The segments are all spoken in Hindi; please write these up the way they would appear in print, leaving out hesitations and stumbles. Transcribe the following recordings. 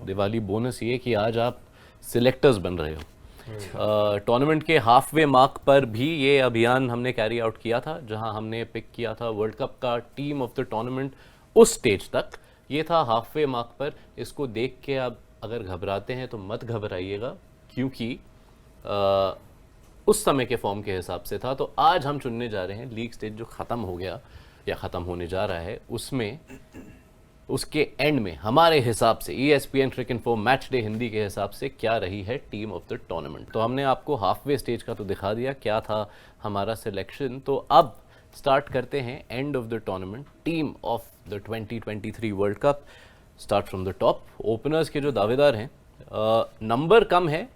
दिवाली बोनस ये कि आज आप सिलेक्टर्स बन रहे हो। टूर्नामेंट के हाफ वे मार्क पर भी ये अभियान हमने कैरी आउट किया था, जहां हमने पिक किया था वर्ल्ड कप का टीम ऑफ द टूर्नामेंट उस स्टेज तक। ये था हाफ वे मार्क पर। इसको देख के आप अगर घबराते हैं तो मत घबराइएगा, क्योंकि उस समय के फॉर्म के हिसाब से था। तो आज हम चुनने जा रहे हैं लीग स्टेज जो ख़त्म हो गया या ख़त्म होने जा रहा है, उसमें उसके एंड में हमारे हिसाब से ESPN Cricinfo match day Hindi के हिसाब से क्या रही है टीम ऑफ द टूर्नामेंट। तो हमने आपको हाफ वे स्टेज का तो दिखा दिया क्या था हमारा सिलेक्शन। तो अब स्टार्ट करते हैं end of the tournament, team of the 2023 world cup. Start from the top. Openers के जो दावेदार हैं, नंबर कम है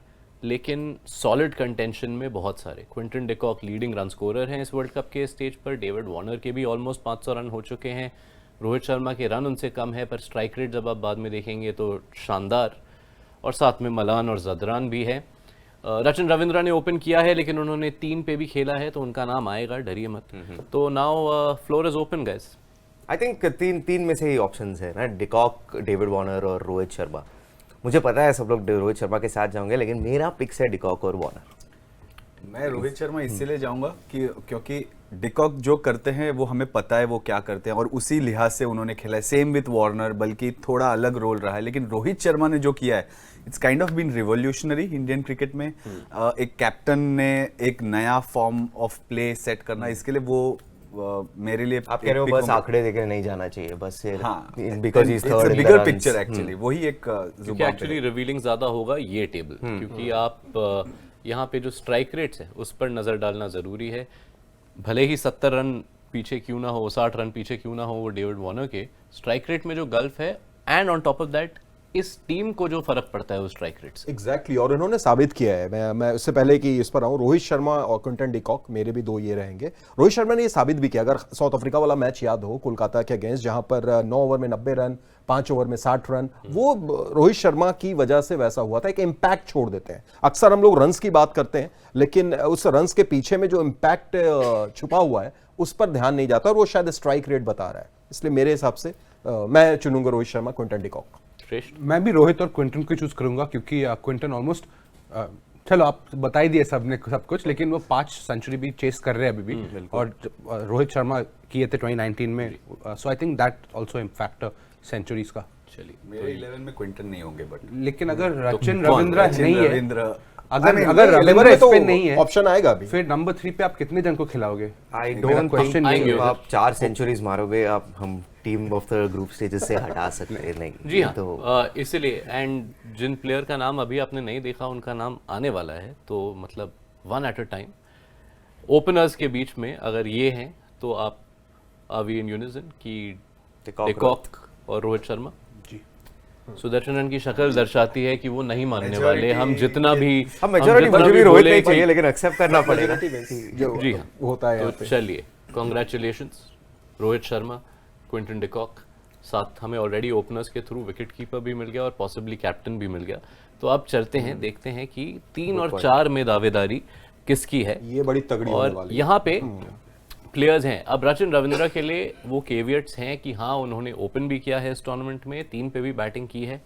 लेकिन सॉलिड कंटेंशन में बहुत सारे। Quinton de Kock leading run scorer हैं इस वर्ल्ड कप के स्टेज पर। डेविड वार्नर के भी ऑलमोस्ट 500 रन हो चुके हैं। रोहित शर्मा के रन उनसे कम है, पर स्ट्राइक रेट जब आप बाद में देखेंगे तो शानदार। और साथ में मलान और जदरान भी है। रचिन रविंद्रा ने ओपन किया है लेकिन उन्होंने 3 पे भी खेला है, तो उनका नाम आएगा, डरिए मत। तो now floor is open guys. I think तीन में से ही ऑप्शंस है ना, डिकॉक, डेविड वार्नर और रोहित शर्मा। मुझे पता है सब लोग रोहित शर्मा के साथ जाओगे, लेकिन मेरा पिक्स है डिकॉक और वार्नर। मैं रोहित शर्मा इसीलिए जाऊंगा कि क्योंकि डिकॉक जो करते हैं वो हमें पता है वो क्या करते हैं, और उसी लिहाज से उन्होंने खेला है। सेम विथ वार्नर, बल्कि थोड़ा अलग रोल रहा है। लेकिन रोहित शर्मा ने जो किया है, it's kind of been revolutionary Indian cricket में। एक कैप्टन ने एक नया फॉर्म ऑफ प्ले सेट करना, इसके लिए वो मेरे लिए आप कह रहे हो बस आंकड़े देकर नहीं जाना चाहिए, बस हाँ, because he is third bigger picture actually वही एक क्योंकि एक्चुअली रिवीलिंग ज्यादा होगा ये टेबल, क्योंकि आप यहाँ पे जो स्ट्राइक रेट्स है उस पर नजर डालना जरूरी है। भले ही 70 रन पीछे क्यों ना हो, 60 रन पीछे क्यों ना हो वो डेविड वार्नर के, स्ट्राइक रेट में जो गल्फ है, and on top of that इस टीम को जो फर्क पड़ता है वो स्ट्राइक रेट से। एग्जैक्टली और इन्होंने साबित किया है। मैं उससे पहले कि इस पर आऊं, रोहित शर्मा और क्विंटन डिकॉक, मेरे भी 2 ये रहेंगे। रोहित शर्मा ने ये साबित भी किया, अगर साउथ अफ्रीका वाला मैच याद हो कोलकाता के अगेंस्ट, जहां पर 9 ओवर में 90 रन, 5 ओवर में 60 रन, वो रोहित शर्मा की वजह से वैसा हुआ था। एक इम्पैक्ट छोड़ देते हैं। अक्सर हम लोग रन्स की बात करते हैं, लेकिन उस रन्स के पीछे में जो इम्पैक्ट छुपा हुआ है उस पर ध्यान नहीं जाता, और वो शायद स्ट्राइक रेट बता रहा है। इसलिए मेरे हिसाब से मैं चुनूंगा रोहित शर्मा, क्विंटन डिकॉक। मैं भी रोहित और क्विंटन को चूज करूंगा, क्योंकि क्विंटन ऑलमोस्ट, चलो आप बता ही दिए सबने सब कुछ, लेकिन वो 5 सेंचुरी भी चेस कर रहे हैं अभी भी, और रोहित शर्मा किए थे 2019 में। So I think that also factor centuries का। चलिए, मेरे 11 में क्विंटन नहीं होंगे, बट लेकिन अगर रचिन रविंद्रा नहीं है, अगर रविंद्रा इस पे नहीं है, ऑप्शन आएगा अभी, फिर नंबर 3 पे आप कितने जन को खिलाओगे? आई डोंट क्वेश्चन थिंक आप 4 सेंचुरीज मारोगे आप हम team of the group stages से हटा सकते हैं, नहीं। जी हाँ, तो इसलिए, एंड जिन प्लेयर का नाम अभी आपने नहीं देखा उनका नाम आने वाला है, तो मतलब 1 एट अ टाइम। ओपनर्स के बीच में अगर ये हैं तो आप वी इन यूनिजन की डिकॉक और रोहित शर्मा। सुदर्शनन की शक्ल दर्शाती है कि वो नहीं मानने वाले। हम जितना भी मेजॉरिटी मुझे भी रोहित नहीं चाहिए, लेकिन एक्सेप्ट करना पड़ेगा। जी हाँ, होता है। तो चलिए, congratulations Rohit Sharma, Quinton de Kock. साथ हमें ऑलरेडी ओपनर्स के थ्रू विकेट कीपर भी मिल गया और पॉसिबली कैप्टन भी मिल गया। तो अब चलते हैं, देखते हैं कि 3 और 4 में दावेदारी किसकी है। ये बड़ी तगड़ी होने वाली और है। यहाँ पे प्लेयर्स हैं। अब रचिन रविंद्रा के लिए वो केवियट्स हैं कि हाँ, उन्होंने ओपन भी किया है इस टूर्नामेंट में, 3 पे भी बैटिंग की है।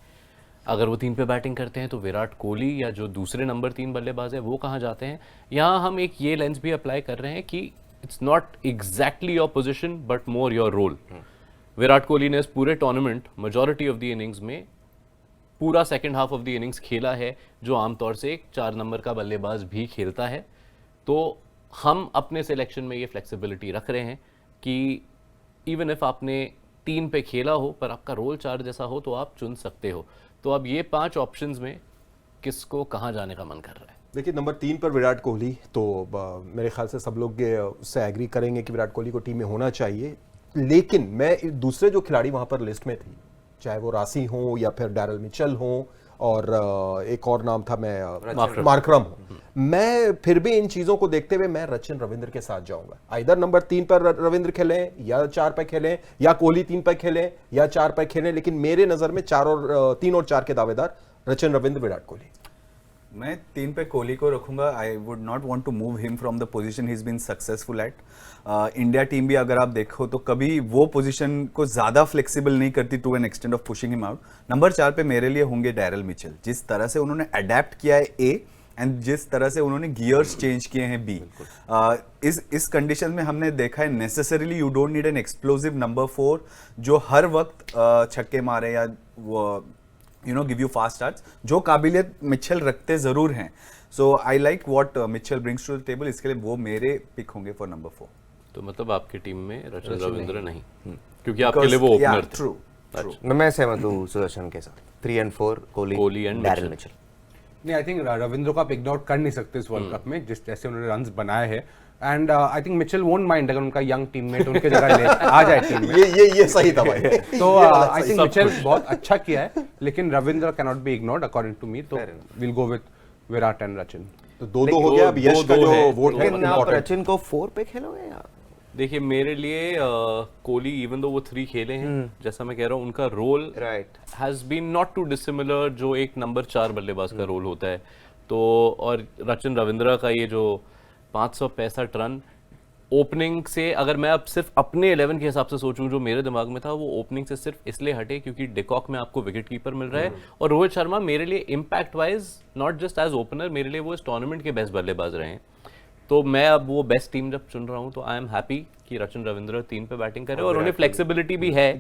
अगर वो 3 पे बैटिंग करते हैं तो विराट कोहली या जो दूसरे नंबर 3 बल्लेबाज है वो कहाँ जाते हैं। यहाँ हम एक ये लेंस भी अप्लाई कर रहे हैं कि it's not exactly your position but more your role. Virat Kohli ने इस पूरे tournament majority of the innings में पूरा second half of the innings खेला है, जो आमतौर से एक 4 नंबर का बल्लेबाज भी खेलता है। तो हम अपने सिलेक्शन में ये फ्लेक्सिबिलिटी रख रहे हैं कि इवन इफ आपने 3 पे खेला हो पर आपका रोल 4 जैसा हो तो आप चुन सकते हो। तो अब ये 5 ऑप्शंस में किसको कहाँ जाने का मन कर रहा है? देखिए, नंबर 3 पर विराट कोहली, तो मेरे ख्याल से सब लोग उससे एग्री करेंगे कि विराट कोहली को टीम में होना चाहिए। लेकिन मैं दूसरे जो खिलाड़ी वहां पर लिस्ट में थी, चाहे वो रासी हो या फिर डैरल मिचेल हो, और एक और नाम था मैं मार्करम हूं, मैं फिर भी इन चीजों को देखते हुए मैं रचिन रविंद्र के साथ जाऊंगा। इधर नंबर 3 पर रविंद्र खेलें या 4 पर खेलें, या कोहली 3 पर खेलें या 4 पर खेलें, लेकिन मेरे नजर में 3 और 4 के दावेदार रचिन रविंद्र, विराट कोहली। मैं 3 पे कोहली को रखूंगा. I would not want to move him from the position he is been successful at. India team भी अगर आप देखो तो कभी वो पोजीशन को ज्यादा फ्लेक्सिबल नहीं करती to an extent of pushing him out. Number 4 पे मेरे लिए होंगे डैरल मिचेल. जिस तरह से उन्होंने अडेप्ट किया है ए एंड जिस तरह से उन्होंने गियर्स चेंज किए हैं बी, इस कंडीशन में हमने देखा है necessarily you don't need an explosive number 4 जो हर वक्त छक्के मारे या गिव यू फास्ट स्टार्ट्स. जो काबिलियत मिचेल रखते जरूर हैं. So I like what Mitchell brings to the table. इसके लिए वो मेरे पिक होंगे फॉर नंबर 4. तो मतलब आपकी टीम में रचिन रविंद्र नहीं, क्योंकि आपके लिए वो ओपनर थे. ट्रू. मैं सहमत हूँ सुदर्शन के साथ. 3 and 4 Kohli and Darrell Mitchell. Mitchell. नहीं, आई थिंक रविंद्र को आप इग्नोर कर नहीं सकते इस वर्ल्ड कप में, जिस जैसे उन्होंने रन्स बनाए हैं. And I think Mitchell won't mind अगर उनका यंग टीममेट उनके जगह ले आ जाए टीम में. ये सही था भाई. तो आई थिंक मिचेल बहुत अच्छा किया है, लेकिन Ravindra can not be ignored according to me. तो will go with Virat and Rachin. तो 2-2 हो गया. अब यश का जो वोट है लेकिन आप रचिन को 4 पे खेलोगे यार? देखिए मेरे लिए कोहली इवन दो वो 3 खेले हैं, जैसा मैं कह रहा हूँ उनका role right has been not too dissimilar जो एक नंबर 4 बल्लेबाज का रोल होता है. तो और रचिन रविंद्र का ये जो 565 रन ओपनिंग से, अगर मैं अब सिर्फ अपने 11 के हिसाब से सोचूं जो मेरे दिमाग में था, वो ओपनिंग से सिर्फ इसलिए हटे क्योंकि डिकॉक में आपको विकेट कीपर मिल रहा है और रोहित शर्मा मेरे लिए impact wise not just as opener, मेरे लिए वो इस टूर्नामेंट के बेस्ट बल्लेबाज रहे हैं. तो मैं अब वो बेस्ट टीम जब चुन रहा हूं तो आई एम हैप्पी कि रचिन रविंद्र 3 पे बैटिंग करे और उन्हें फ्लेक्सिबिलिटी भी है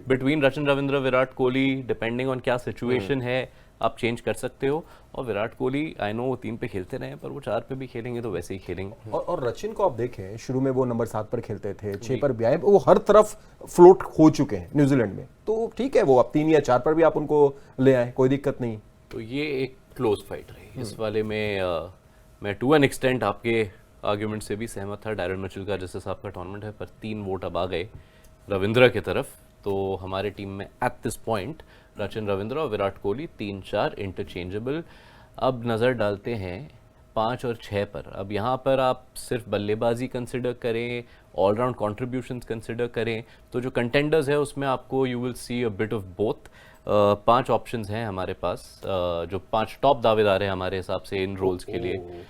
between Rachin Ravindra Virat Kohli. Depending on क्या सिचुएशन है आप चेंज कर सकते हो. और विराट कोहली आई नो वो 3 पे खेलते रहे पर वो 4 पे भी खेलेंगे तो वैसे ही खेलेंगे. और रचिन को आप देखें, शुरू में वो नंबर 7 पर खेलते थे, 6 पर भी आए, वो हर तरफ फ्लोट हो चुके हैं न्यूजीलैंड में. तो ठीक है, वो अब 3 या 4 पर भी आप उनको ले आए, कोई दिक्कत नहीं. तो ये एक क्लोज फाइट रही इस वाले में. मैं टू एन एक्सटेंट आपके आर्ग्यूमेंट से भी सहमत था. डैरेल मिचेल का जिस हिसाब का टूर्नामेंट है पर 3 वोट अब आ गए रविंद्र की तरफ. तो हमारे टीम में at this point Rachin Ravindra और विराट कोहली 3-4 इंटरचेंजेबल. अब नज़र डालते हैं 5 और 6 पर. अब यहाँ पर आप सिर्फ बल्लेबाजी कंसिडर करें, ऑलराउंड कॉन्ट्रीब्यूशंस कंसिडर करें, तो जो कंटेंडर्स है उसमें आपको you will see a bit of both. 5 options हैं हमारे पास, जो 5 टॉप दावेदार हैं हमारे हिसाब से इन रोल्स के लिए.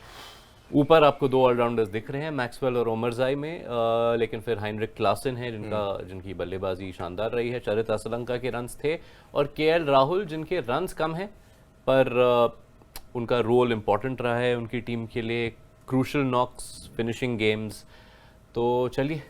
ऊपर आपको 2 ऑलराउंडर्स दिख रहे हैं, मैक्सवेल और ओमरजाई में, लेकिन फिर हाइनरिक क्लासन है जिनकी बल्लेबाजी शानदार रही है. चरित असलंका के रन्स थे और केएल राहुल जिनके रन्स कम हैं पर उनका रोल इंपॉर्टेंट रहा है उनकी टीम के लिए. Crucial knocks, finishing games. तो चलिए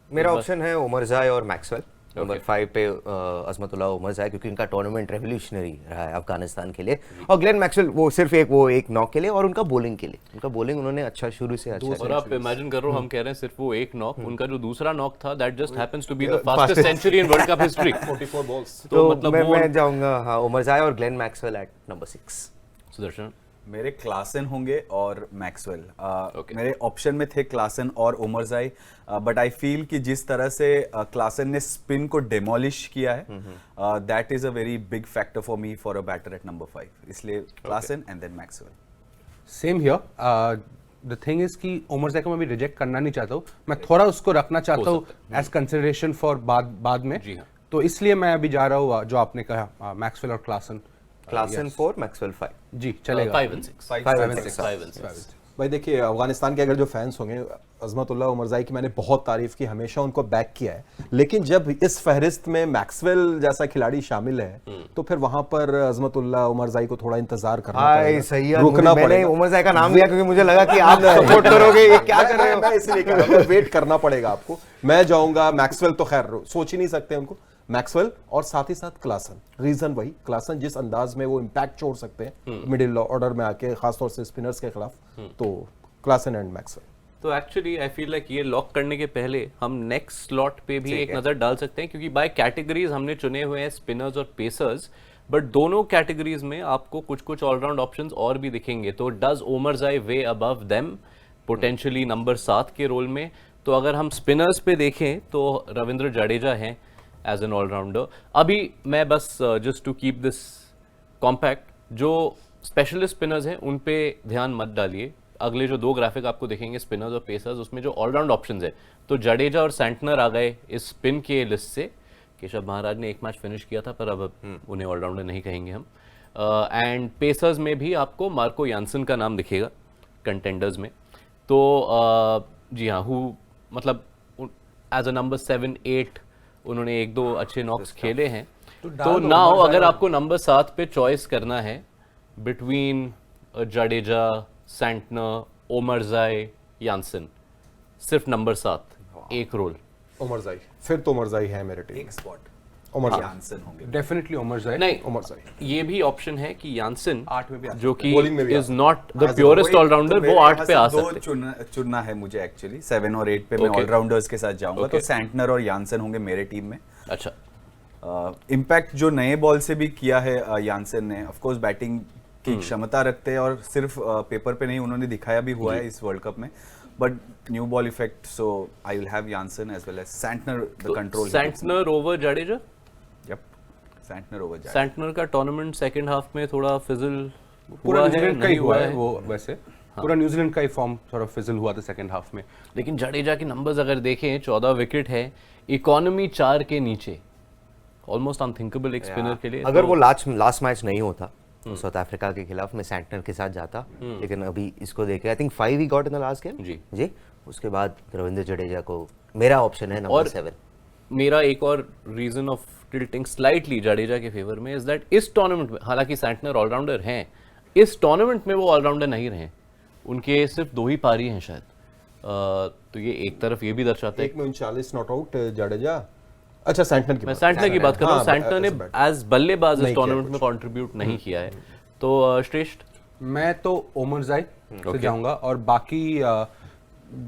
मेरा ऑप्शन है ओमरजाई और मैक्सवेल. नंबर 5 पे अजमतुल्लाह ओमरजाई क्योंकि उनका टूर्नामेंट रेवोल्यूशनरी रहा है अफगानिस्तान के लिए. और ग्लेन मैक्सवेल वो सिर्फ एक नॉक के लिए और उनका बॉलिंग के लिए. उनका बॉलिंग उन्होंने अच्छा शुरू से अच्छा. और आप इमेजिन कर रहे हो हम कह रहे हैं सिर्फ वो एक नॉक, उनका जो दूसरा नॉक था that just happens to be the fastest century in world cup history. 44 balls. तो मतलब मैं जाऊंगा हाँ ओमरजाई और Glenn Maxwell at number 6. Sudarshan मेरे क्लासन होंगे और मैक्सवेल. मेरे ऑप्शन में थे क्लासन और ओमरजाई, बट आई फील कि जिस तरह से क्लासन ने स्पिन को डेमोलिश किया है, that is a very big factor for me for a batter at number 5. इसलिए Klaasen and then Maxwell. Same here. The thing is कि ओमरजाई को मैं भी रिजेक्ट करना नहीं चाहता हूँ, मैं थोड़ा उसको रखना चाहता हूँ एज कंसिडरेशन फॉर बाद में. जी हाँ. तो इसलिए मैं अभी जा रहा हूँ जो आपने कहा मैक्सवेल और क्लासन. Klaasen 4 Maxwell 5. जी चलेगा. 5 and 6. 5 and 6. 5 and 6. भाई देखिए, अफगानिस्तान के अगर जो फैंस होंगे, अजमतुल्लाह उमरजाई की मैंने बहुत तारीफ की, हमेशा उनको बैक किया है, लेकिन जब इस फहरिस्त में मैक्सवेल जैसा खिलाड़ी शामिल है तो फिर वहां पर अजमतुल्लाह उमरजाई को थोड़ा इंतजार करना पड़ेगा, रुकना मैंने पड़ेगा. ओमरजाई का नाम लिया क्योंकि मुझे लगा कि आप सपोर्ट करोगे. ये क्या कर रहे हो? मैं इसलिए कह रहा हूं, वेट करना पड़ेगा आपको. मैं जाऊंगा मैक्सवेल. तो खैर सोच ही नहीं सकते उनको, मैक्सवेल और साथ ही साथ क्लासन. रीजन वही, क्लासन जिस अंदाज में वो इम्पैक्ट छोड़ सकते हैं मिडिल ऑर्डर में आके, खासतौर से स्पिनर्स के खिलाफ. तो क्लासन एंड मैक्सवेल. तो एक्चुअली आई फील लाइक ये लॉक करने के पहले हम नेक्स्ट स्लॉट पे भी एक नजर डाल सकते हैं क्योंकि बाय कैटेगरीज हमने चुने हुए हैं स्पिनर्स और पेसर्स, बट दोनों कैटेगरीज में आपको कुछ कुछ ऑलराउंड ऑप्शंस और भी दिखेंगे. तो does Omarzai way above them potentially number 7 के रोल में? तो अगर हम स्पिनर्स पे देखें तो रविंद्र जडेजा हैं एज एन ऑलराउंडर. अभी मैं बस just to keep this compact, जो स्पेशलिस्ट स्पिनर्स हैं उन पे ध्यान मत डालिए. अगले जो 2 ग्राफिक आपको दिखेंगे स्पिनर्स और पेसर्स, उसमें जो ऑलराउंड ऑप्शंस है तो जडेजा और सैंटनर आ गए इस स्पिन के लिस्ट से. केशव महाराज ने एक मैच फिनिश किया था पर अब उन्हें ऑलराउंडर नहीं कहेंगे हम. एंड पेसर्स में भी आपको मार्को यानसन का नाम दिखेगा कंटेंडर्स में। तो जी हाँ, मतलब एज अ नंबर 7-8 उन्होंने 1-2 अच्छे नॉक्स खेले हैं। तो नाउ अगर आपको नंबर 7 पे चॉइस करना है between Jadeja, Santner, Omarzai, Janssen, सिर्फ नंबर 7 एक रोल। ओमरजाई, फिर तो ओमरजाई है मेरे टीम। एक स्पॉट ओमरजाई, यानसन होंगे। डेफिनेटली ओमरजाई। नहीं, ओमरजाई ये भी ऑप्शन है कि यानसन 8 में भी आ जो कि Bowling में भी is not the purest allrounder, वो 8 पे आ सकते हैं। चुनना है मुझे एक्चुअली 7 और 8 पे मैं Okay. ऑलराउंडर्स के साथ जाऊंगा। तो Okay. सैंटनर और यानसन होंगे मेरे टीम में। अच्छा, इम्पैक्ट जो नए बॉल से भी किया है यानसन ने, ऑफ कोर्स बैटिंग की क्षमता रखते हैं और सिर्फ पेपर पे नहीं, उन्होंने दिखाया भी हुआ है इस वर्ल्ड कप में। But new ball effect, so I will have Jansen as well as Santner the control. Santner over Jadeja. Yep, Santner over जाए। सैंटनर का टूर्नामेंट सेकंड हाफ में थोड़ा फिजल पूरा हुआ है, न्यूजीलैंड का ही नहीं हुआ है है। वो वैसे। पूरा न्यूजीलैंड का ही फॉर्म थोड़ा फिजल हुआ था सेकंड हाफ में। लेकिन जडेजा के नंबर्स अगर देखें, 14 विकेट है, इकोनॉमी 4 के नीचे, ऑलमोस्ट अनथिंकेबल एक स्पिनर के लिए। अगर तो वो लास्ट मैच नहीं होता साउथ अफ्रीका के खिलाफ, मैं सैंटनर के साथ जाता। लेकिन अभी इसको देखे, I think 5 he got in the last game जी। उसके बाद रविंद्र जडेजा को मेरा ऑप्शन है नंबर और 7। मेरा एक और reason of tilting slightly Jadeja के फेवर में इज दैट इस टूर्नामेंट में, हालांकि सैंटनर ऑलराउंडर हैं, इस टूर्नामेंट में वो ऑलराउंडर नहीं रहे, उनके सिर्फ 2 ही पारी हैं शायद। तो ये एक तरफ ये भी दर्शाता है। एक में 39 नॉट आउट जडेजा। अच्छा, सैंटनर की मैं बात सैंटनर की बात कर रहा हूँ। हाँ, सैंटनर ने as a batter। एज बल्लेबाज नहीं इस किया टूर्नामेंट में कंट्रीब्यूट नहीं किया है। तो श्रेष्ठ, मैं तो ओमरजाई से जाऊंगा और बाकी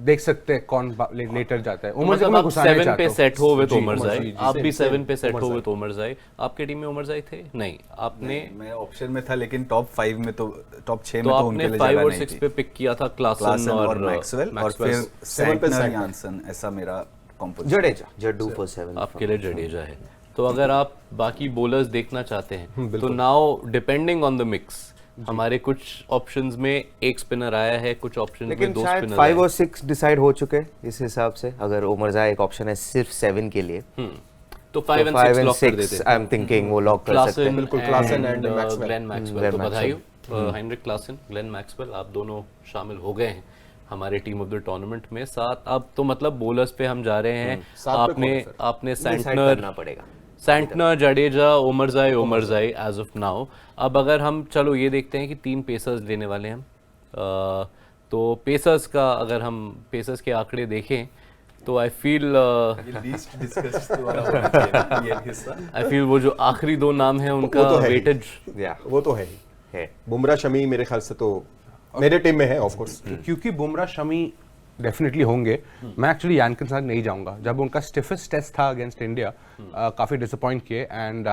देख सकते हैं कौन लेटर जाता है। ओमरजाई मतलब मैं आप घुसाने 7 चाहता पे हूं। सेट हो विद जी, ओमरजाई, जी, आप भी 7 पे सेट हो ओमरजाई। विद ओमरजाई। आपके टीम में ओमरजाई थे? नहीं, आपने मैं ऑप्शन में था, लेकिन टॉप 5 में तो टॉप 6 तो में तो उनके आपने लिए 5 जगह और नहीं 6 थी। पे पिक किया था क्लासन क्लासन और और मैक्सवेल, और फिर 7 पे सैंटनर सैंटनर। यानसन, ऐसा मेरा कॉम्पोजिशन। जडेजा जड्डू फॉर 7 आपके लिए जडेजा है। तो अगर आप बाकी बॉलर्स देखना चाहते हैं तो now depending on the mix, हमारे कुछ ऑप्शंस में एक स्पिनर आया है, कुछ ऑप्शंस में लेकिन 2 शायद स्पिनर 5 और 6 डिसाइड हो चुके हैं इस हिसाब से। अगर ओमरजाई एक ऑप्शन है सिर्फ 7 के लिए, तो 5 एंड 6 लॉक कर देते आई एम थिंकिंग वो लॉक कर सकते हैं। बिल्कुल, Klaasen and Maxwell. Glenn Maxwell. Glenn तो बधाई मैक्सवेल। हो हेनरिक क्लासन, ग्लेन मैक्सवेल, आप दोनों शामिल हो गए हैं हमारे टीम ऑफ द टूर्नामेंट में। 7 अब तो मतलब बॉलर्स पे हम जा रहे हैं। 7 पे कौन है आपने डिसाइड सैंटनर, करना पड़ेगा। Santner, Jadeja, Omarzai as of now. अब अगर हम चलो ये देखते हैं कि 3 पेसर्स लेने वाले हैं हम, तो पेसर्स का अगर हम पेसर्स के आंकड़े देखें तो आई फील लीस्ट डिस्कस्ड वाला होना चाहिए ये हिस्सा। आई फील वो जो आखिरी 2 नाम है उनका तो है ही। वेटेज या वो तो है ही। है बुमराह शमी मेरे ख्याल से तो मेरे टीम में है ऑफ कोर्स। क्योंकि बुमराह शमी डेफिनेटली होंगे। मैं एक्चुअली यान के साथ नहीं जाऊंगा। जब उनका स्टिफेस्ट टेस्ट था अगेंस्ट इंडिया, काफ़ी डिसअपॉइंट किए एंड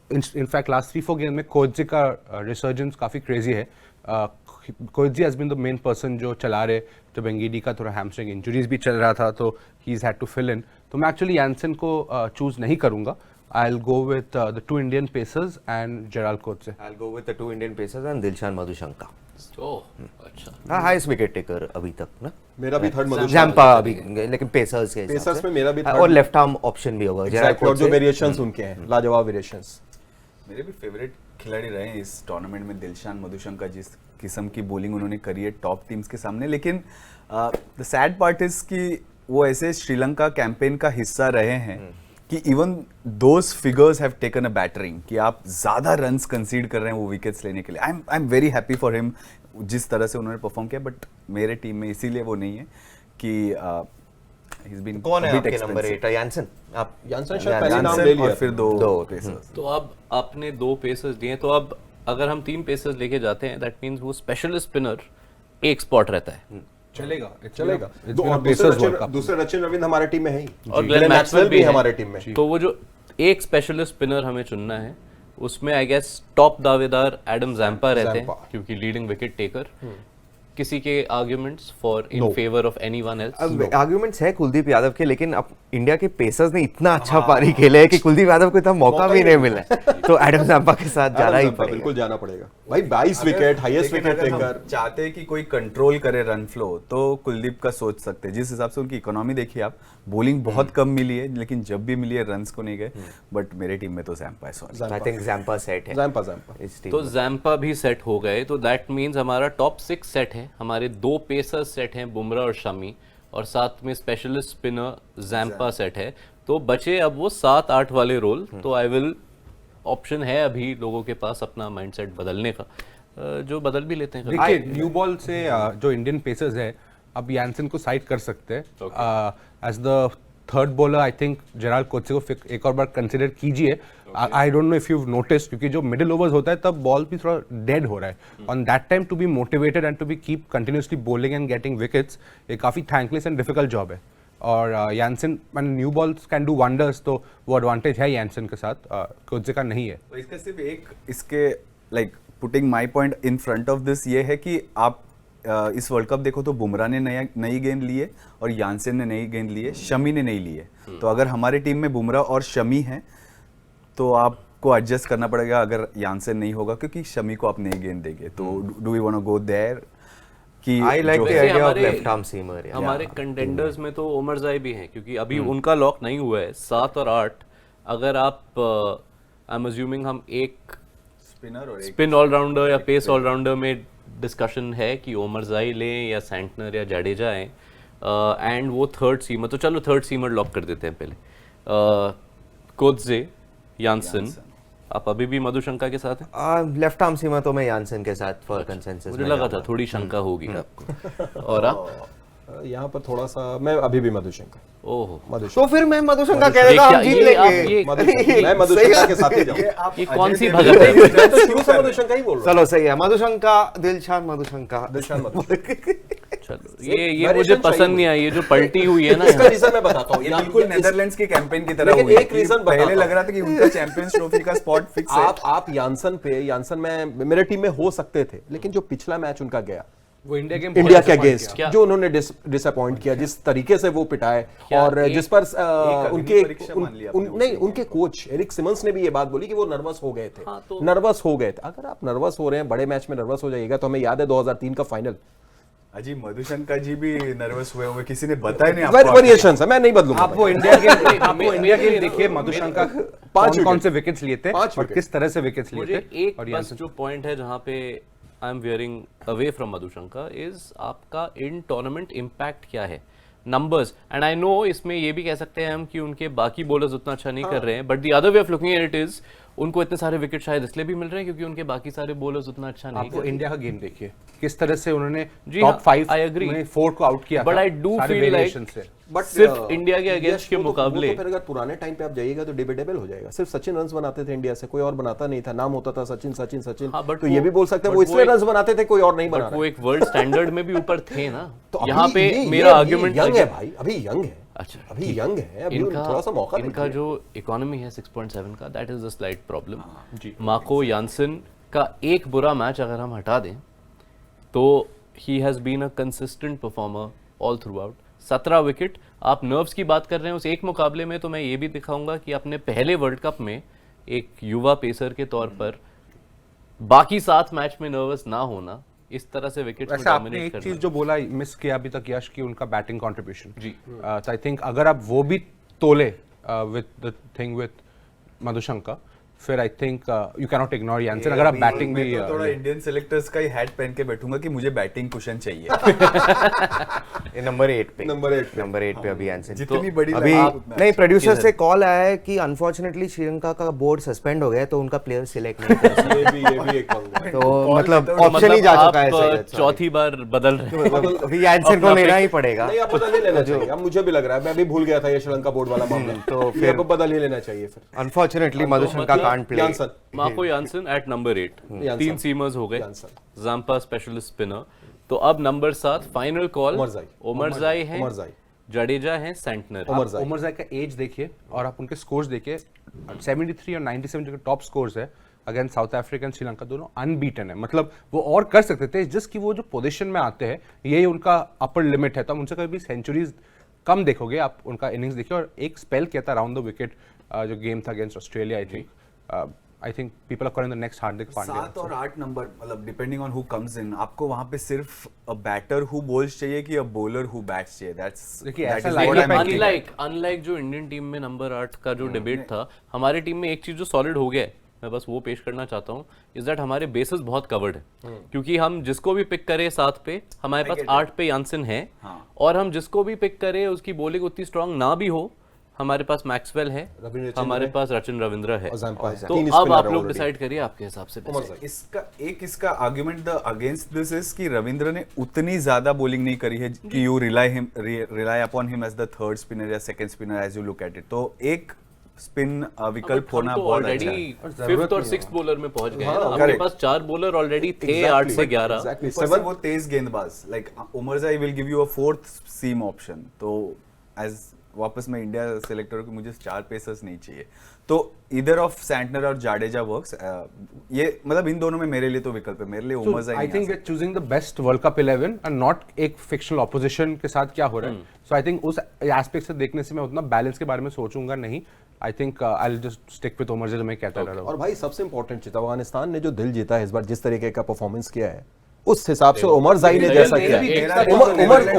इनफैक्ट लास्ट 3-4 गेम में कोहली का रिसर्जेंस काफ़ी क्रेजी है। Kohli has been the main person जो चला रहे, जब एंगीडी का थोड़ा हैमस्ट्रिंग इंजरीज भी चल रहा था तो he had to fill in. तो मैं एक्चुअली यानसन को चूज नहीं करूंगा। I will go with the 2 Indian pacers and Gerald Kohli. I will go with the 2 Indian pacers and Dilshan Madushanka. Oh अच्छा। हाँ, हाईएस्ट विकेट टेकर अभी तक ना। मेरा भी थर्ड मधुशंका। जैम्पा अभी, लेकिन पेसर्स के हिसाब पेसर्स से। में मेरा भी और लेफ्ट आर्म ऑप्शन भी होगा। Exactly, और जो वेरिएशंस उनके हैं, लाजवाब वेरिएशंस। मेरे भी फेवरेट खिलाड़ी रहे हैं इस टूर्नामेंट में दिलशान मधुशंका। जिस किस्म की बॉलिंग उन्होंने करी है टॉप टीम्स के सामने, लेकिन द सैड पार्ट इज कि वो ऐसे श्रीलंका कैंपेन का हिस्सा रहे हैं कि even those figures have taken a battering, कि आप ज्यादा रन्स कंसीड कर रहे हैं वो विकेट्स लेने के लिए। I am very happy for him जिस तरह से उन्होंने परफॉर्म किया, बट मेरे टीम में इसीलिए वो नहीं है कि he's been कौन है a bit आपके नंबर expensive। 8? यानसन। आप यानसन शायद पहले नाम ले यानसन लिया और फिर दो पेसर्स। तो अब आपने 2 पेसर्स दिए, तो अब अगर हम 3 पेसर्स लेके जाते हैं दैट मींस वो स्पेशलिस्ट स्पिनर एक स्पॉट रहता है। चलेगा चलेगा। दो और दूसरे रचिन रविंद्र हमारे टीम में है ही, और ग्लेन मैक्सवेल भी हमारे टीम में। तो वो जो एक स्पेशलिस्ट स्पिनर हमें चुनना है, उसमें आई गेस टॉप दावेदार एडम जैम्पा रहते हैं जैम्पा। क्योंकि लीडिंग विकेट टेकर। किसी के arguments for in favour of anyone else? अब आर्गुमेंट्स है कुलदीप यादव के, लेकिन अब इंडिया के पेसर्स ने इतना अच्छा पारी खेले है कि कुलदीप यादव को इतना मौका भी नहीं मिला है। तो एडम जाम्पा के साथ जाना ही पड़ेगा। बिल्कुल जाना पड़ेगा भाई, 22 विकेट, हाईएस्ट लेकिन विकेट अगर हम टेकर। चाहते हैं कि कोई कंट्रोल करे रन फ्लो, तो कुलदीप का सोच सकते हैं। जिस हिसाब से उनकी इकोनॉमी देखिए आप, बॉलिंग बहुत कम मिली है, लेकिन जब भी मिली है रन्स को नहीं गए। बट मेरे टीम में तो जैम्पा है, sorry. I think Zampa set है। जैम्पा इस टीम तो जैम्पा भी सेट हो गए, तो दैट मीन्स हमारा टॉप 6 सेट है, हमारे 2 पेसर्स सेट हैं बुमराह और शमी, और साथ में स्पेशलिस्ट स्पिनर जैम्पा सेट है। तो बचे अब वो 7-8 वाले रोल। तो आई विल ऑप्शन है अभी लोगों के पास अपना माइंडसेट बदलने का, जो बदल भी लेते हैं कभी। देखिए न्यू बॉल से जो इंडियन पेसर्स है, अब यानसन को साइड कर सकते हैं as the third bowler. I think Gerald Coetzee को एक और बार कंसिडर कीजिए। I don't know if you notice, क्योंकि जो मिडिल ओवर्स होता है तब बॉल भी थोड़ा डेड हो रहा है। On that time to be motivated and to be keep continuously bowling and getting wickets, ये काफ़ी थैंकलेस एंड डिफिकल्ट जॉब है। और Jansen new balls can do wonders, तो वो एडवांटेज है यानसन के साथ, कोचे का नहीं है। तो इसका सिर्फ एक इसके like putting my point in front of this ये है कि आप इस वर्ल्ड कप देखो तो बुमराह ने नई गेंद ली है और यानसन ने नई गेंद ली है, शमी ने नहीं ली है। तो अगर हमारी टीम में बुमराह और शमी है तो आपको एडजस्ट करना पड़ेगा अगर यानसन नहीं होगा, क्योंकि शमी को आप नई गेंद देंगे। तो do you want to go there कि आई लाइक द वैसे आइडिया ऑफ हमारे- लेफ्ट आर्म सीमर। हमारे कंटेंडर्स में तो उमर जाई भी हैं, क्योंकि अभी उनका लॉक नहीं हुआ है 7 और 8। अगर आप आई एम अज्यूमिंग हम एक स्पिनर और एक स्पिन ऑलराउंडर या पेस ऑलराउंडर में डिस्कशन है कि ओमर जाई लें या सैंटनर या जाडेजा आए, एंड वो थर्ड सीमर। तो चलो थर्ड सीमर लॉक कर देते हैं पहले। कोत्जे, यानसन, आप अभी भी मधुशंका के साथ हैं? लेफ्ट आर्म सीमर तो मैं यानसन के साथ फॉर कंसेंसस। मुझे लगा था थोड़ी शंका होगी आपको। और आप? यहाँ पर थोड़ा सा मैं अभी भी मधुशंका। ओहो, तो फिर मैं मधुशंका कह ये देता हूं, क्या- हम जीत ये आप- लेंगे। ये- मैं मधुशंका के साथ ही जाऊँ। ये कौन सी भगत है? मैं तो शुरू से मधुशंका ही बोल रहा चलो सही है, मधुशंका, दिलशान मधुशंका। हूँ। दिलशान मधुशंका। चलो ये variation मुझे चाहिए पसंद नहीं आई, ये जो पलटी हुई है ना इसका यहाँ। रीजन मैं बताता हूँ। ये बिल्कुल नेदरलैंड्स की कैंपेन की तरह लेकिन हुई। एक कि reason पहले बताता लग रहा था कि उनका चैंपियंस ट्रॉफी का स्पॉट फिक्स है। आप यानसन में मेरे टीम में हो सकते थे, लेकिन जो पिछला मैच उनका गया वो इंडिया गेम इंडिया के अगेंस्ट, किया। जो उन्होंने डिसअपॉइंट किया, जिस तरीके से वो पिटाए, क्या और एक- जिस पर अग्नि परीक्षा मान लिया आपने नहीं, उनके कोच एरिक सिमंस ने भी ये बात बोली कि वो नर्वस हो गए थे। हाँ, तो- नर्वस हो गए थे। अगर आप नर्वस हो रहे हैं, बड़े मैच में नर्वस हो जाइएगा, तो हमें याद है 2003 का फाइनल। अजी मधुशंका जी भी नर्वस हुए होंगे, किसी ने बताया नहीं आपको? वेरिएशन है, मैं नहीं बदलूंगा। आप वो इंडिया गेम देखिए, मधुशंका पांच कौन wicket। से विकेट्स लिए थे पांच और wicket। किस तरह से विकेट्स लिए मुझे थे। एक और बस यानसन जो पॉइंट है जहाँ पे I am wearing away from Madushanka is आपका इन टूर्नामेंट इम्पैक्ट क्या है, नंबर्स। एंड आई नो इसमें ये भी कह सकते हैं हम कि उनके बाकी बॉलर्स उतना अच्छा नहीं कर रहे हैं, but the other way of looking at it is उनको इतने सारे विकेट शायद इसलिए भी मिल रहे हैं क्योंकि उनके बाकी सारे बॉलर्स उतना अच्छा नहीं आप कर वो रहे। इंडिया का गेम देखिए, किस तरह से उन्होंने जी टॉप हाँ, 5 I agree. में 4 को आउट किया बट था, आई डू सारे फील लाइक variations से। सिर्फ इंडिया के अगेंस्ट के मुकाबले वो तो फिर अगर पुराने टाइम पे आप जाइएगा तो डिबेटेबल हो जाएगा। सिर्फ सचिन रन्स बनाते थे इंडिया से, कोई और बनाता नहीं था। नाम होता था सचिन सचिन सचिन। हाँ, but तो ये वो- भी बोल सकते हैं but वो वो इसलिए एक- रन्स बनाते थे, कोई और नहीं बना बट रहा वो है। एक वर्ल्ड स्टैंडर्ड में भी ऊपर थे ना। तो अभी यहाँ पे ये- मेरा ये आर्ग्यूमेंट यंग है भाई, अभी यंग है। अच्छा, अभी यंग है, अभी उनको थोड़ा सा मौका इनका दीजिए। जो इकोनॉमी है 6.7 का, that is the slight problem. Marco Jansen का एक बुरा मैच अगर हम हटा दें तो he has been a consistent performer all throughout आउट। 17 विकेट। आप नर्व्स की बात कर रहे हैं उस एक मुकाबले में, तो मैं ये भी दिखाऊंगा कि अपने पहले वर्ल्ड कप में एक युवा पेसर के तौर पर बाकी 7 मैच में नर्वस ना होना, इस तरह से विकेट में वैसे आपने डोमिनेट एक करना। चीज जो बोला मिस किया अभी तक यश की, उनका बैटिंग कंट्रीब्यूशन जी। तो आई थिंक अगर आप वो भी तोले with the thing with Madushanka, फिर I think you can not ignore Jansen. अगर आप बैटिंग भी मैं तो थोड़ा इंडियन सेलेक्टर्स का ही हैट पहन के बैठूंगा कि मुझे बैटिंग कुशन चाहिए। ये नंबर 8 पे, नंबर 8 पे। नंबर 8 पे अभी आंसर। जितनी बड़ी अभी लगा उतना नहीं, प्रोड्यूसर से कॉल आया है कि अनफॉर्चुनेटली श्रीलंका का बोर्ड सस्पेंड हो गया है, तो उनका प्लेयर सिलेक्ट नहीं कर सकते। ये भी एक पंगा है। तो मतलब तो ऑप्शन ही जा आप चुका है। सही चौथी बार बदल रहे हैं। अभी आंसर को लेना ही पड़ेगा। नहीं, अब बदल ही लेना चाहिए। अब मुझे भी लग रहा है, मैं भी भूल गया था ये श्रीलंका बोर्ड वाला मामला। तो ये फिर अब बदल ही लेना चाहिए फिर। अनफॉर्चुनेटली मधुशंका मतलब can't play. Jansen. Marco Jansen at number 8, Jansen. 3 seamers हो गए, यानसन। Zampa specialist spinner. तो अब number 7 final call Omarzai. Omarzai हैं, उमरजाई। जडेजा हैं, सेंटनर। उमरजाई। आप उमरजाई का एज देखिए और आप उनके स्कोर्स देखिए, 73 और 97 जो टॉप स्कोर्स है against south Africa and Sri Lanka दोनों अनबीटन है, मतलब वो और कर सकते थे, जिसकी वो जो पोजीशन में आते हैं यही उनका अपर लिमिट है। तो हम उनसे कभी सेंचुरीज कम देखोगे, आप उनका इनिंग्स देखिए। और एक स्पेल किया था राउंड द विकेट जो गेम था against Australia, I think people are calling the next Hardik Pandya. 7 और 8 नंबर, मतलब depending on who comes in, आपको वहां पे सिर्फ अ बैटर हु बॉल्स चाहिए कि अ बॉलर हु बैट्स चाहिए। दैट्स देखिए, that ऐसा is lineup what I'm है thinking. कि- अनलाइक जो इंडियन टीम में नंबर 8 का जो डिबेट था, हमारी टीम में एक चीज जो सॉलिड हो गया है, मैं बस वो पेश करना चाहता हूँ, इज दैट हमारे बेसिस बहुत कवर्ड है। क्योंकि हम जिसको भी पिक करें 7 पे, हमारे पास 8 पे यानसन है, और हम जिसको भी पिक करें उसकी बॉलिंग उतनी स्ट्रांग ना भी हो, हमारे पास मैक्सवेल है, हमारे पास रचिन रविंद्र है। और जैम्पा है। तो तीन अब spinner आप है लोग already। डिसाइड करिए आपके हिसाब से best। इसका argument the against this is कि रविंद्र ने उतनी ज्यादा बॉलिंग नहीं करी है कि you rely upon him as the third spinner या second spinner as you look at it. तो एक स्पिन विकल्प होना बहुत अच्छा है। ऑलरेडी 5th और 6th बॉलर में पहुंच गए हैं ना। आपके correct. पास 4 बॉलर ऑलरेडी थे 8 से 11। Exactly. ऊपर से वो तेज गेंदबाज, like Omarzai will give you a 4th seam option. तो एज वापस मैं इंडिया सेलेक्टर को, मुझे 4 पेसर्स नहीं चाहिए। तो इधर ऑफ सैंटनर और जाडेजा वर्क्स, ये मतलब इन दोनों में मेरे लिए तो विकल्प है, मेरे लिए उमरजाई आई नहीं think we are choosing the best world cup 11 and not एक फिक्शनल ऑपोजिशन के साथ क्या हो रहा है। सो आई थिंक उस एस्पेक्ट से देखने से मैं उतना बैलेंस के बारे में सोचूंगा नहीं। I think I will just stick with Omarzai, जो मैं कहता रहा हूं। और भाई सबसे इंपॉर्टेंट चीज, अफगानिस्तान ने जो दिल जीता है इस बार, जिस तरीके का परफॉर्मेंस किया है, उस हिसाब से उमरजाई ने जैसा किया है,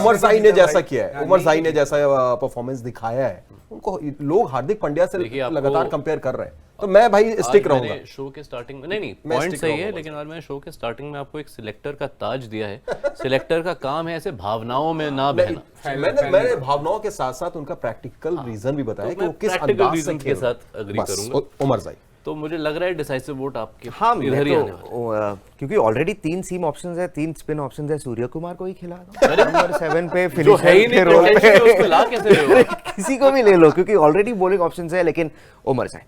उमरजाई ने जैसा किया है, उमरजाई ने जैसा परफॉर्मेंस दिखाया है, उनको लोग हार्दिक पांड्या से देखिए, आपको- लगातार कंपेयर कर रहे हैं। तो मैं भाई स्टिक आज मैंने रहूंगा। शो के स्टार्टिंग में नहीं मैं पॉइंट stick सही है, रहूंगा लेकिन आज मैंने शो के स्टार्टिंग में आपको एक सिलेक्टर का ताज दिया है। सिलेक्टर का काम है ऐसे भावनाओं में ना बहना। मैंने भावनाओं के साथ साथ उनका प्रैक्टिकल रीजन भी बताया तो कि मैं वो किस practical अंदाज से reasons के खेल रहे हैं। साथ agree बस, करूंगा। उमरजाई। तो मुझे लग रहा है डिसाइसिव वोट आपके हाँ, इधर मैं ही आने वाला तो क्योंकि ऑलरेडी 3 सीम ऑप्शंस है, 3 स्पिन ऑप्शंस है, सूर्य कुमार को ही खिला दो नंबर 7 पे है। जो है ही फिनिशर नहीं के रोल potential, पे। उसको ला कैसे रहे हो? किसी को भी ले लो, क्योंकि ऑलरेडी बॉलिंग ऑप्शंस है, लेकिन उमरजाई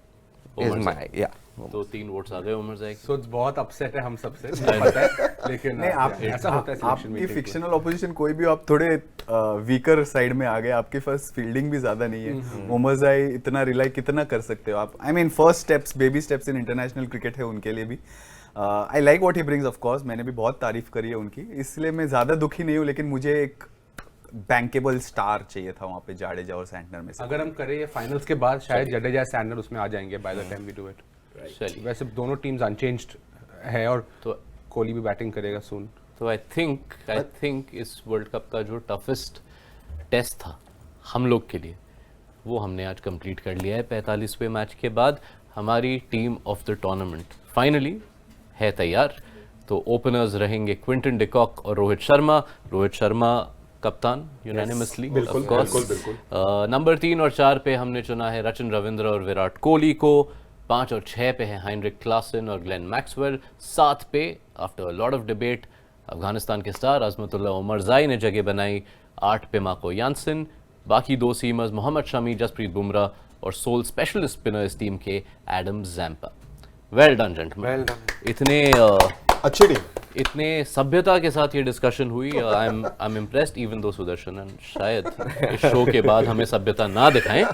इज उमरजाई। माय, या तो 3 वोट्स आ गए उमरजाई के। सो बहुत अपसेट है हम सबसे, मुझे पता है, लेकिन नहीं, आप ऐसा होता है सिलेक्शन आपकी मीटिंग में। फिक्शनल ऑपोजिशन कोई भी, आप थोड़े वीकर साइड में आ गए, आपके पास फील्डिंग भी ज्यादा नहीं है। उमरजाई इतना रिलाई कितना कर सकते हो आप? I mean first steps, baby steps in international cricket है उनके लिए भी। आई like what he brings, of course मैंने भी बहुत तारीफ करी है उनकी, इसलिए मैं ज्यादा दुखी नहीं हूँ, लेकिन मुझे एक बैंकेबल स्टार चाहिए था वहाँ पे जाडेजा और सैंटनर में से। अगर हम करें ये फाइनल्स के बाद, शायद जडेजा सैंडर उसमें आ जाएंगे by the time we do it. चलिए, वैसे दोनों टीम्स अनचेंज्ड है, और तो कोहली भी बैटिंग करेगा सून। तो आई थिंक इस वर्ल्ड कप का जो टफेस्ट टेस्ट था हम लोग के लिए, वो हमने आज कंप्लीट कर लिया है। 45वें मैच के बाद हमारी team of the tournament finally है तैयार। तो ओपनर्स रहेंगे क्विंटन डिकॉक और रोहित शर्मा। रोहित शर्मा कप्तान यूनानिमसली, ऑफ कोर्स। नंबर 3 और 4 पे हमने चुना है रचिन रविंद्र और विराट कोहली को। 5 और 6 पे है हाइनरिक क्लासन और ग्लेन मैक्सवेल। 7 पे after a lot of debate Afghanistan के स्टार अजमतुल्लाह उमरजाई ने जगह बनाई। 8 पे मार्को यानसन। बाकी 2 सीमर्स मोहम्मद शमी, जसप्रीत बुमराह और सोल स्पेशलिस्ट स्पिनर इस टीम के Adam Zampa. Well done gentleman. इतने अच्छी टीम। इतने सभ्यता के साथ ये डिस्कशन हुई। I am impressed, even though Sudarshan शायद इस शो के बाद हमें सभ्यता ना दिखाएं।